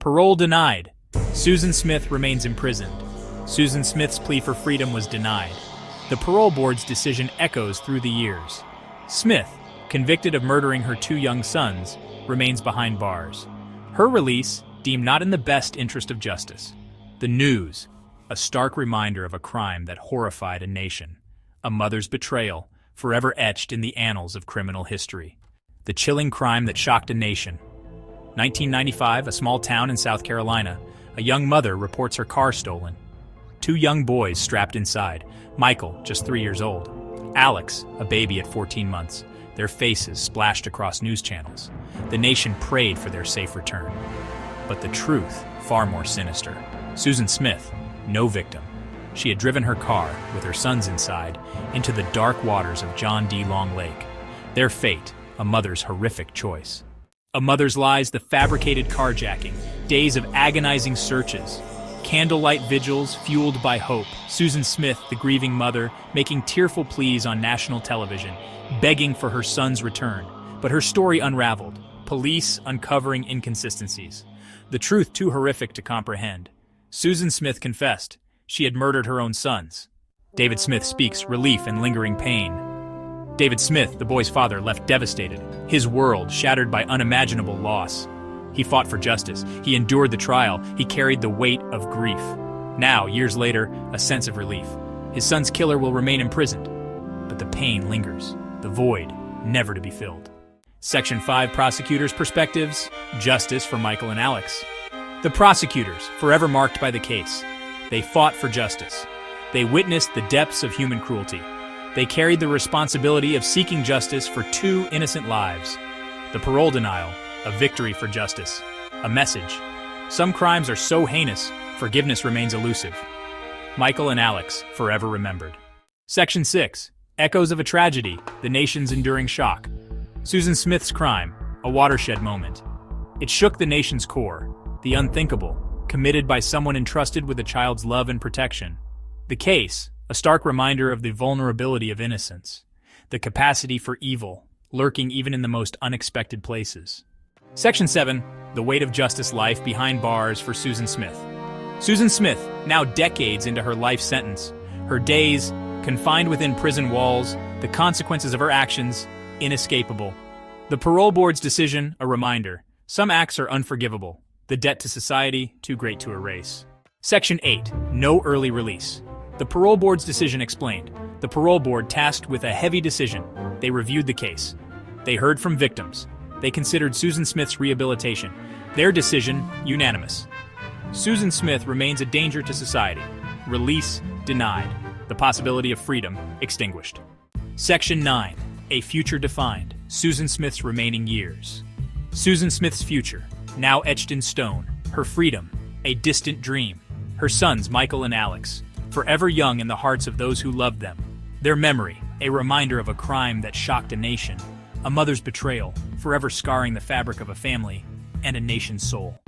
Parole denied. Susan Smith remains imprisoned. Susan Smith's plea for freedom was denied. The parole board's decision echoes through the years. Smith, convicted of murdering her two young sons, remains behind bars. Her release deemed not in the best interest of justice. The news, a stark reminder of a crime that horrified a nation. A mother's betrayal, forever etched in the annals of criminal history. The chilling crime that shocked a nation. 1995, a small town in South Carolina, a young mother reports her car stolen. Two young boys strapped inside, Michael, just 3 years old, Alex, a baby at 14 months, their faces splashed across news channels. The nation prayed for their safe return. But the truth, far more sinister. Susan Smith, no victim. She had driven her car, with her sons inside, into the dark waters of John D. Long Lake. Their fate, a mother's horrific choice. A mother's lies, the fabricated carjacking, days of agonizing searches, candlelight vigils fueled by hope. Susan Smith, the grieving mother, making tearful pleas on national television, begging for her son's return. But her story unraveled, police uncovering inconsistencies. The truth too horrific to comprehend. Susan Smith confessed she had murdered her own sons. David Smith speaks relief and lingering pain. David Smith, the boy's father, left devastated, his world shattered by unimaginable loss. He fought for justice. He endured the trial. He carried the weight of grief. Now, years later, a sense of relief. His son's killer will remain imprisoned. But the pain lingers, the void never to be filled. Section 5 Prosecutors' Perspectives, Justice for Michael and Alex. The prosecutors, forever marked by the case. They fought for justice. They witnessed the depths of human cruelty. They carried the responsibility of seeking justice for two innocent lives. The parole denial, a victory for justice. A message. Some crimes are so heinous, forgiveness remains elusive. Michael and Alex, forever remembered. Section 6. Echoes of a tragedy, the nation's enduring shock. Susan Smith's crime, a watershed moment. It shook the nation's core, the unthinkable, committed by someone entrusted with a child's love and protection. The case, a stark reminder of the vulnerability of innocence, the capacity for evil, lurking even in the most unexpected places. Section 7. The weight of justice life behind bars for Susan Smith. Susan Smith, now decades into her life sentence, her days confined within prison walls, the consequences of her actions inescapable. The parole board's decision, a reminder. Some acts are unforgivable, the debt to society too great to erase. Section 8. No early release. The parole board's decision explained. The parole board tasked with a heavy decision. They reviewed the case. They heard from victims. They considered Susan Smith's rehabilitation. Their decision, unanimous. Susan Smith remains a danger to society. Release denied. The possibility of freedom extinguished. Section 9. A future defined. Susan Smith's remaining years. Susan Smith's future, now etched in stone. Her freedom, a distant dream. Her sons, Michael and Alex, forever young in the hearts of those who loved them. Their memory, a reminder of a crime that shocked a nation. A mother's betrayal, forever scarring the fabric of a family and a nation's soul.